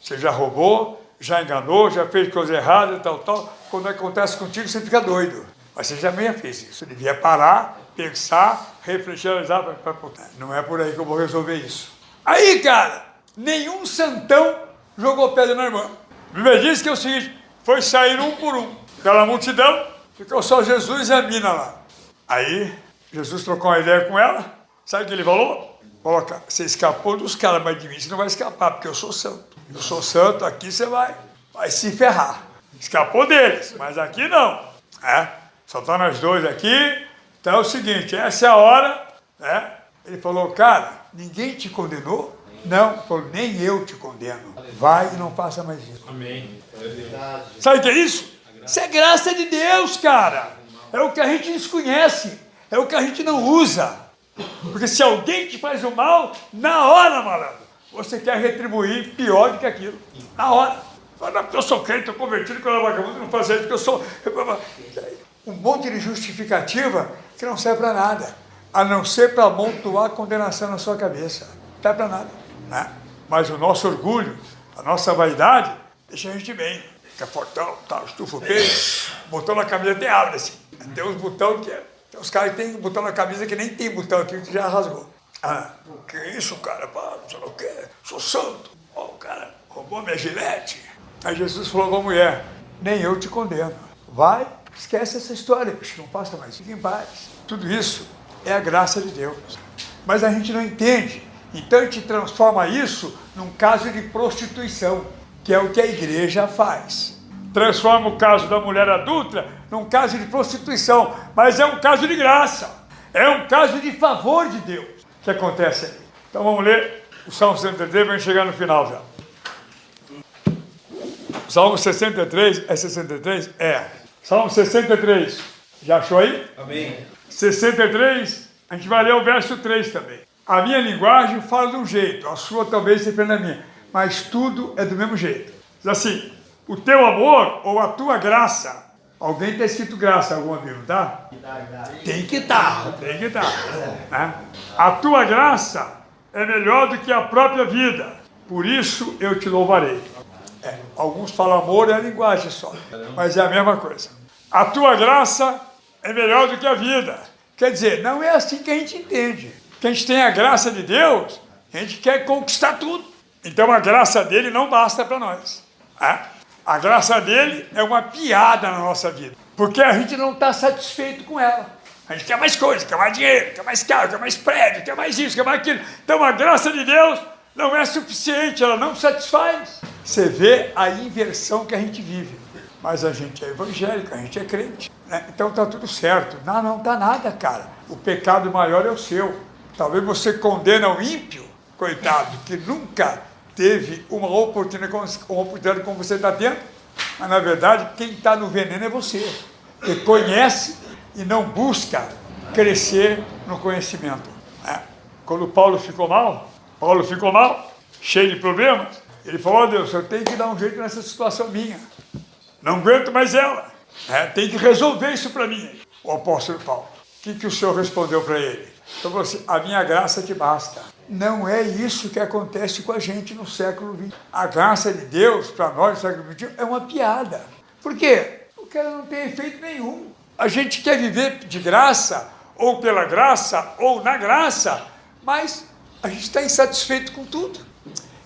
Você já roubou, já enganou, já fez coisa errada, tal. Quando acontece contigo, você fica doido. Mas você também fez isso. Você devia parar, pensar, refletir, analisar. Não é por aí que eu vou resolver isso. Aí, cara, nenhum santão jogou pedra na irmã. A Bíblia diz que é o seguinte, foi sair um por um. Aquela multidão, ficou só Jesus e a mina lá. Aí, Jesus trocou uma ideia com ela. Sabe o que ele falou? Falou, cara, você escapou dos caras, mas de mim você não vai escapar, porque eu sou santo. Eu sou santo, aqui você vai se ferrar. Escapou deles, mas aqui não. Só tá nós dois aqui. Então é o seguinte, essa é a hora, Ele falou, cara, ninguém te condenou? Não, falou, nem eu te condeno. Vai e não faça mais isso. Amém. Sabe o que é isso? Isso é graça de Deus, cara. É o que a gente desconhece. É o que a gente não usa. Porque se alguém te faz o mal, na hora, malandro, você quer retribuir pior do que aquilo. Na hora. Fala, porque eu sou crente, estou convertido, que eu era vagabundo, não faço isso, porque eu sou... Um monte de justificativa que não serve para nada. A não ser para amontoar condenação na sua cabeça. Não serve para nada. Mas o nosso orgulho, a nossa vaidade, deixa a gente bem. Fica fortão, estufa o peito, botão na camisa até abre assim. Tem uns botão que tem uns caras que tem botão na camisa que nem tem botão aqui, que já rasgou. Que isso, cara? Não sei o que, sou santo. O cara roubou minha gilete. Aí Jesus falou para a mulher, nem eu te condeno. Vai, esquece essa história, bicho, não passa mais, fica em paz. Tudo isso é a graça de Deus. Mas a gente não entende. Então a gente transforma isso num caso de prostituição, que é o que a igreja faz. Transforma o caso da mulher adulta num caso de prostituição, mas é um caso de graça. É um caso de favor de Deus que acontece aí. Então vamos ler o Salmo 63, vamos chegar no final já. Salmo 63, é 63? É. Salmo 63, já achou aí? Amém. 63, a gente vai ler o verso 3 também. A minha linguagem fala de um jeito, a sua talvez seja a minha, mas tudo é do mesmo jeito. Diz assim, o teu amor ou a tua graça, alguém está escrito graça, algum amigo, tá? Tem que estar. A tua graça é melhor do que a própria vida, por isso eu te louvarei. Alguns falam amor, é a linguagem só, mas é a mesma coisa. A tua graça é melhor do que a vida. Quer dizer, não é assim que a gente entende. Que a gente tem a graça de Deus, a gente quer conquistar tudo. Então a graça dele não basta para nós. A graça dele é uma piada na nossa vida. Porque a gente não está satisfeito com ela. A gente quer mais coisas, quer mais dinheiro, quer mais carro, quer mais prédio, quer mais isso, quer mais aquilo. Então a graça de Deus não é suficiente, ela não satisfaz. Você vê a inversão que a gente vive. Mas a gente é evangélico, a gente é crente. Então está tudo certo. Não está nada, cara. O pecado maior é o seu. Talvez você condena o ímpio, coitado, que nunca teve uma oportunidade como você está tendo, mas na verdade quem está no veneno é você, que conhece e não busca crescer no conhecimento. Quando Paulo ficou mal, cheio de problemas, ele falou, Deus, eu tenho que dar um jeito nessa situação minha, não aguento mais ela, tem que resolver isso para mim. O apóstolo Paulo, o que o Senhor respondeu para ele? Então falou assim, a minha graça te basta. Não é isso que acontece com a gente no século XX. A graça de Deus, para nós, no século XXI, é uma piada. Por quê? Porque ela não tem efeito nenhum. A gente quer viver de graça, ou pela graça, ou na graça, mas a gente está insatisfeito com tudo.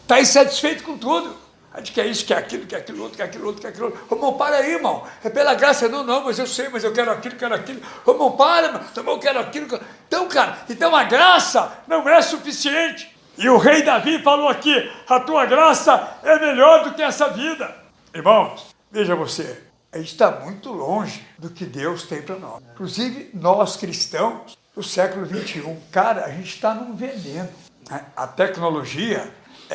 Está insatisfeito com tudo. A gente quer isso, quer aquilo, quer aquilo outro, quer aquilo outro, quer aquilo outro. Ô, irmão, para aí, irmão. É pela graça, não, mas eu sei, mas eu quero aquilo, quero aquilo. Ô, irmão, para, irmão, também eu quero aquilo. Então, cara, então a graça não é suficiente. E o rei Davi falou aqui, a tua graça é melhor do que essa vida. Irmãos, veja você, a gente está muito longe do que Deus tem para nós. Inclusive, nós cristãos, do século XXI, cara, a gente está num veneno. A tecnologia,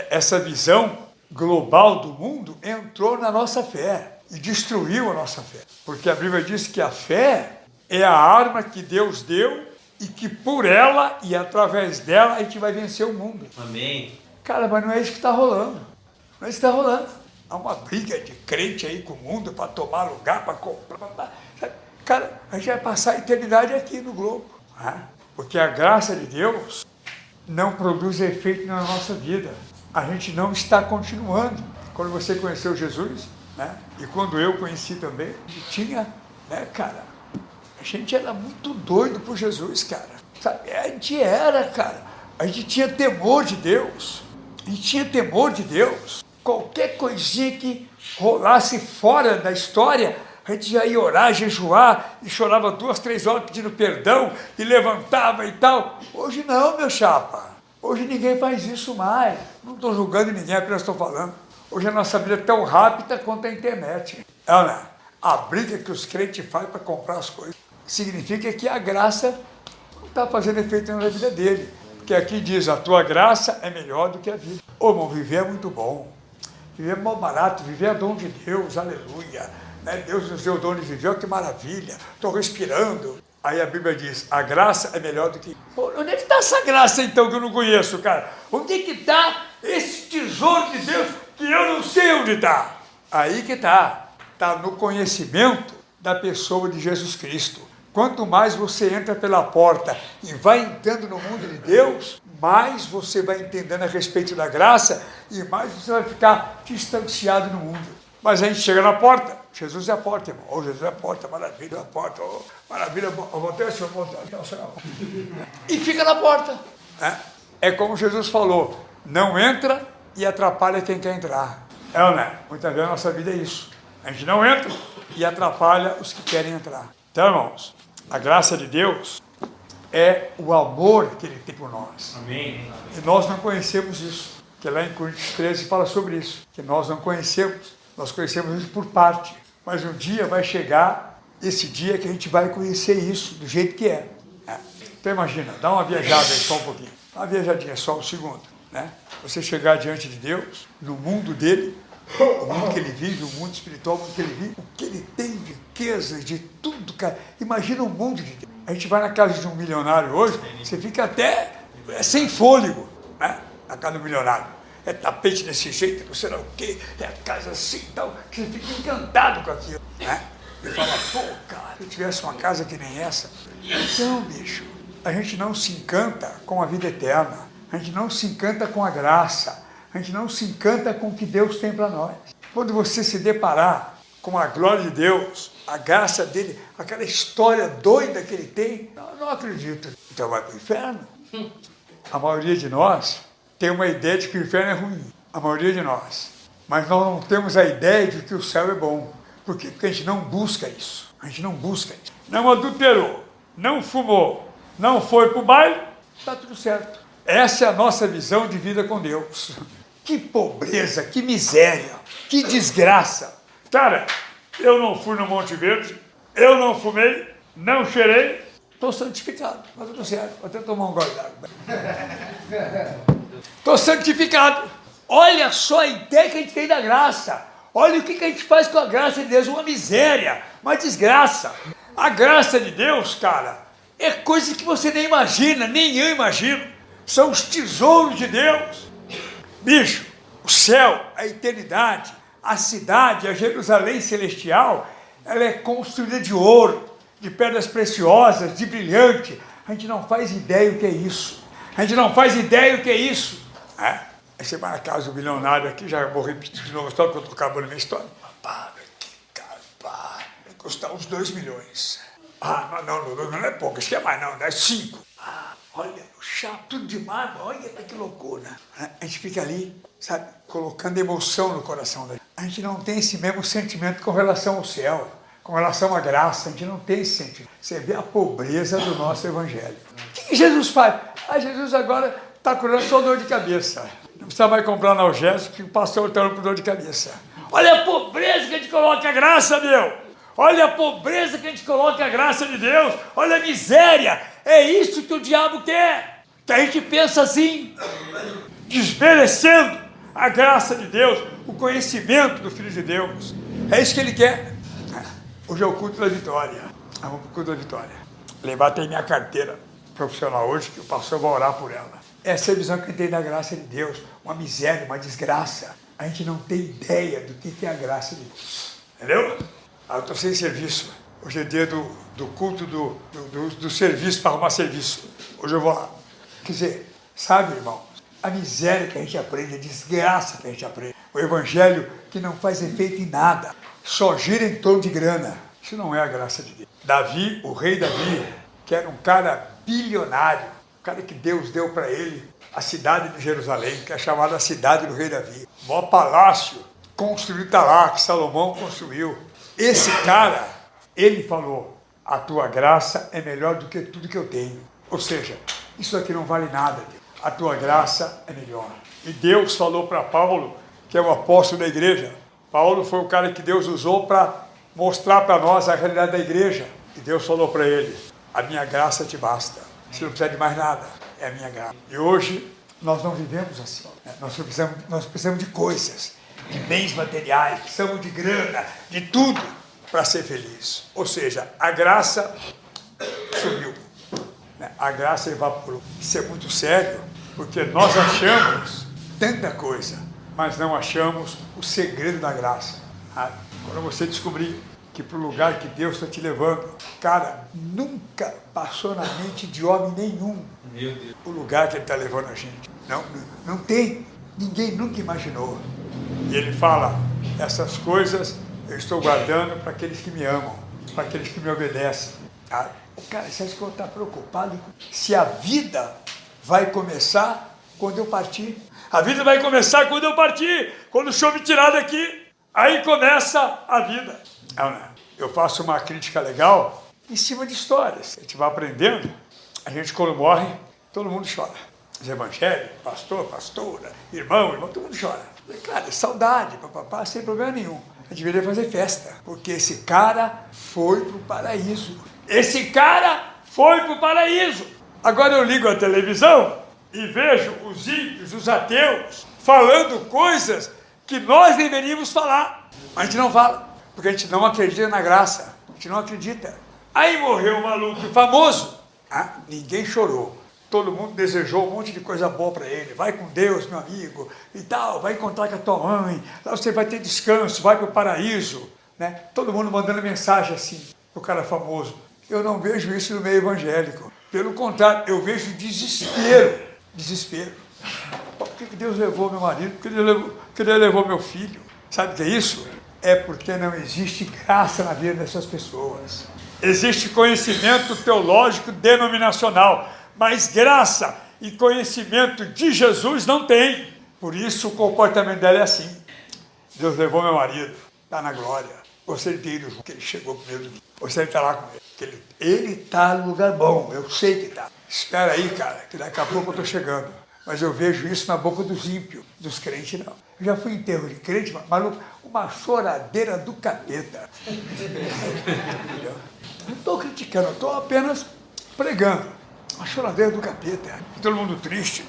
essa visão global do mundo entrou na nossa fé e destruiu a nossa fé. Porque a Bíblia diz que a fé é a arma que Deus deu e que por ela e através dela a gente vai vencer o mundo. Amém. Cara, mas não é isso que está rolando. Não é isso que está rolando. Há uma briga de crente aí com o mundo para tomar lugar, para comprar. Cara, a gente vai passar a eternidade aqui no globo. Porque a graça de Deus não produz efeito na nossa vida. A gente não está continuando. Quando você conheceu Jesus, né? E quando eu conheci também, a gente tinha, né, cara, a gente era muito doido por Jesus, cara. Sabe? A gente era, cara. A gente tinha temor de Deus. A gente tinha temor de Deus. Qualquer coisinha que rolasse fora da história, a gente já ia orar, jejuar, e chorava 2, 3 horas pedindo perdão, e levantava e tal. Hoje não, meu chapa. Hoje ninguém faz isso mais. Não estou julgando ninguém, apenas estou falando. Hoje a nossa vida é tão rápida quanto a internet. Ana, a briga que os crentes fazem para comprar as coisas significa que a graça não está fazendo efeito na vida dele. Porque aqui diz, a tua graça é melhor do que a vida. Ô, irmão, viver é muito bom. Viver é mal barato, viver é dom de Deus, aleluia. Né? Deus nos deu o dom de viver, oh, que maravilha. Estou respirando. Aí a Bíblia diz, a graça é melhor do que... Onde é que está essa graça, então, que eu não conheço, cara? Onde é que está esse tesouro de Deus que eu não sei onde está? Aí que está. Está no conhecimento da pessoa de Jesus Cristo. Quanto mais você entra pela porta e vai entrando no mundo de Deus, mais você vai entendendo a respeito da graça e mais você vai ficar distanciado no mundo. Mas a gente chega na porta, Jesus é a porta, irmão. Oh, Jesus é a porta, maravilha, a porta, oh, maravilha, eu vou ter o senhor, e fica na porta. É como Jesus falou, não entra e atrapalha quem quer entrar. É ou não é? Muitas vezes a nossa vida é isso. A gente não entra e atrapalha os que querem entrar. Então, irmãos, a graça de Deus é o amor que Ele tem por nós. Amém. E nós não conhecemos isso. Que lá em Coríntios 13 fala sobre isso. Que nós não conhecemos. Nós conhecemos isso por parte, mas um dia vai chegar esse dia que a gente vai conhecer isso do jeito que é. Então imagina, dá uma viajada aí só um pouquinho, uma viajadinha só um segundo, né? Você chegar diante de Deus, no mundo dele, o mundo que ele vive, o mundo espiritual, o mundo que ele vive, o que ele tem de riquezas, de tudo, cara. Imagina o mundo de Deus. A gente vai na casa de um milionário hoje, você fica até sem fôlego, né? Na casa do milionário. É tapete desse jeito, não sei lá o quê, é a casa assim e tal, que você fica encantado com aquilo, né? E fala, pô, cara, se eu tivesse uma casa que nem essa. Então, bicho, a gente não se encanta com a vida eterna, a gente não se encanta com a graça, a gente não se encanta com o que Deus tem para nós. Quando você se deparar com a glória de Deus, a graça dele, aquela história doida que ele tem, não acredito. Então vai para o inferno. A maioria de nós tem uma ideia de que o inferno é ruim, a maioria de nós. Mas nós não temos a ideia de que o céu é bom. Por quê? Porque a gente não busca isso. A gente não busca isso. Não adulterou, não fumou, não foi para o baile, está tudo certo. Essa é a nossa visão de vida com Deus. Que pobreza, que miséria, que desgraça. Cara, eu não fui no Monte Verde, eu não fumei, não cheirei, estou santificado, mas tudo certo. Vou até tomar um gole d'água. Estou santificado. Olha só a ideia que a gente tem da graça. Olha o que a gente faz com a graça de Deus. Uma miséria, uma desgraça. A graça de Deus, cara, é coisa que você nem imagina, nem eu imagino. São os tesouros de Deus. Bicho, o céu, a eternidade, a cidade, a Jerusalém celestial, ela é construída de ouro, de pedras preciosas, de brilhante. A gente não faz ideia o que é isso. A gente não faz ideia do que é isso. Aí você vai na casa do milionário aqui, já vou repetir de novo a história, porque eu estou acabando a minha história. Rapaz, que cara, vai custar uns 2 milhões. Não é pouco, isso que é mais não, é 5. Olha, o chá, tudo de mármore, olha que loucura. A gente fica ali, sabe, colocando emoção no coração da gente. A gente não tem esse mesmo sentimento com relação ao céu, com relação à graça, a gente não tem esse sentimento. Você vê a pobreza do nosso evangelho. O que Jesus faz? Jesus agora está curando só dor de cabeça. Não precisa mais comprar analgésico, porque o pastor está com dor de cabeça. Olha a pobreza que a gente coloca a graça, meu. Olha a pobreza que a gente coloca a graça de Deus. Olha a miséria. É isso que o diabo quer. Que a gente pensa assim, desmerecendo a graça de Deus, o conhecimento do Filho de Deus. É isso que ele quer. Hoje é o culto da vitória. Vamos para o culto da vitória. Levar até minha carteira profissional hoje, que o pastor vai orar por ela. Essa é a visão que eu tenho da graça de Deus. Uma miséria, uma desgraça. A gente não tem ideia do que é a graça de Deus. Entendeu? Eu estou sem serviço. Hoje é dia do culto do serviço para arrumar serviço. Hoje eu vou lá. Quer dizer, sabe, irmão, a miséria que a gente aprende, a desgraça que a gente aprende, o evangelho que não faz efeito em nada, só gira em torno de grana. Isso não é a graça de Deus. Davi, o rei Davi, que era um cara bilionário, um cara que Deus deu para ele a cidade de Jerusalém, que é chamada a cidade do rei Davi. O maior palácio construído está lá, que Salomão construiu. Esse cara, ele falou, a tua graça é melhor do que tudo que eu tenho. Ou seja, isso aqui não vale nada, Deus. A tua graça é melhor. E Deus falou para Paulo, que é o apóstolo da igreja. Paulo foi o cara que Deus usou para mostrar para nós a realidade da igreja. E Deus falou para ele, a minha graça te basta. Você não precisa de mais nada, é a minha graça. E hoje, nós não vivemos assim. Nós precisamos de coisas, de bens materiais, precisamos de grana, de tudo para ser feliz. Ou seja, a graça sumiu, a graça evaporou. Isso é muito sério, porque nós achamos tanta coisa, mas não achamos o segredo da graça. Quando você descobrir que para o lugar que Deus está te levando, cara, nunca passou na mente de homem nenhum o lugar que Ele está levando a gente. Não tem, ninguém nunca imaginou. E Ele fala, essas coisas eu estou guardando para aqueles que me amam, para aqueles que me obedecem. O cara, você acha que eu estou preocupado se a vida vai começar quando eu partir? A vida vai começar quando eu partir, quando o Senhor me tirar daqui. Aí começa a vida. Eu faço uma crítica legal em cima de histórias. A gente vai aprendendo, a gente quando morre, todo mundo chora. Os evangélicos, pastor, pastora, irmão, todo mundo chora. Claro, saudade, papapá, sem problema nenhum. A gente deveria fazer festa, porque esse cara foi pro paraíso. Esse cara foi pro paraíso. Agora eu ligo a televisão e vejo os ímpios, os ateus, falando coisas que nós deveríamos falar. Mas a gente não fala, porque a gente não acredita na graça. A gente não acredita. Aí morreu um maluco famoso. Ninguém chorou. Todo mundo desejou um monte de coisa boa para ele. Vai com Deus, meu amigo, e tal. Vai encontrar com a tua mãe. Lá você vai ter descanso, vai para o paraíso. Todo mundo mandando mensagem assim, o cara famoso. Eu não vejo isso no meio evangélico. Pelo contrário, eu vejo desespero. Desespero. Por que Deus levou meu marido? Por que Deus levou meu filho? Sabe o que é isso? É porque não existe graça na vida dessas pessoas. Existe conhecimento teológico denominacional, mas graça e conhecimento de Jesus não tem. Por isso o comportamento dela é assim. Deus levou meu marido, está na glória. Você tem ido junto, que ele chegou primeiro. Você está lá com ele. Ele está no lugar bom, eu sei que está. Espera aí, cara, que daqui a pouco eu estou chegando. Mas eu vejo isso na boca dos ímpios, dos crentes não. Eu já fui em enterro de crente, maluco, uma choradeira do capeta. Não estou criticando, eu estou apenas pregando. Uma choradeira do capeta. Todo mundo triste.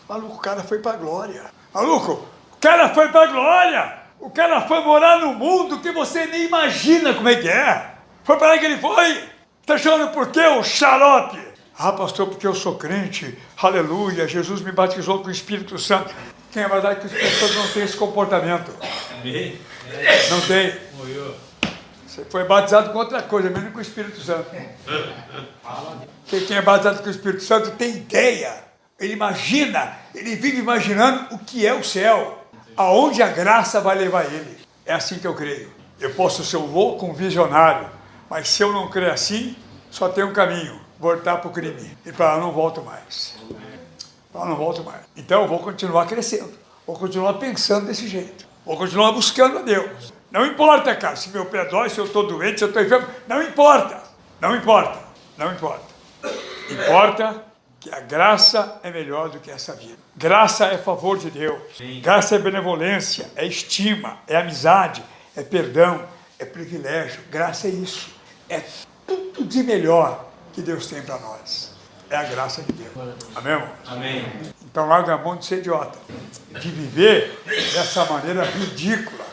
Maluco, o cara foi para a glória. Maluco, o cara foi para a glória. O cara foi morar no mundo que você nem imagina como é que é. Foi para lá que ele foi. Está chorando por quê, o xarope? Pastor, porque eu sou crente, aleluia, Jesus me batizou com o Espírito Santo. Quem é verdade que as pessoas não têm esse comportamento? Amém. Não tem. Você foi batizado com outra coisa, menos com o Espírito Santo. Quem é batizado com o Espírito Santo tem ideia Ele imagina, ele vive imaginando o que é o céu, aonde a graça vai levar ele. É assim que eu creio. Eu posso ser um louco, um visionário, mas se eu não crer assim, só tem um caminho, voltar para o crime. E para lá não volto mais. Para lá não volto mais. Então eu vou continuar crescendo, vou continuar pensando desse jeito, vou continuar buscando a Deus. Não importa, cara, se meu pé dói, se eu estou doente, se eu estou enfermo, não importa, não importa, não importa. Importa que a graça é melhor do que essa vida. Graça é favor de Deus. Graça é benevolência, é estima, é amizade, é perdão, é privilégio. Graça é isso. É tudo de melhor que Deus tem para nós. É a graça de Deus. Amém, irmão? Amém. Então larga a mão de ser idiota, de viver dessa maneira ridícula,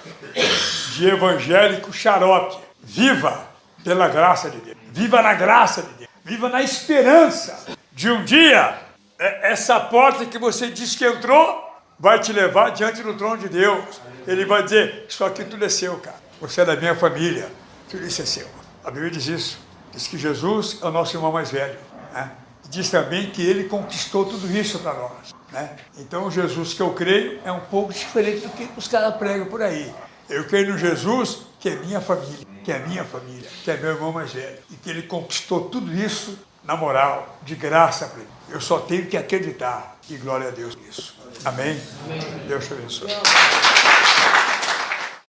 de evangélico xarope. Viva pela graça de Deus. Viva na graça de Deus. Viva na esperança de um dia, essa porta que você disse que entrou, vai te levar diante do trono de Deus. Ele vai dizer, isso aqui tudo é seu, cara. Você é da minha família, tudo isso é seu. A Bíblia diz isso. Diz que Jesus é o nosso irmão mais velho, né? E diz também que ele conquistou tudo isso para nós, né? Então o Jesus que eu creio é um pouco diferente do que os caras pregam por aí. Eu creio no Jesus que é minha família, que é minha família, que é meu irmão mais velho. E que ele conquistou tudo isso na moral, de graça para ele. Eu só tenho que acreditar. E glória a Deus nisso. Amém? Amém. Deus te abençoe.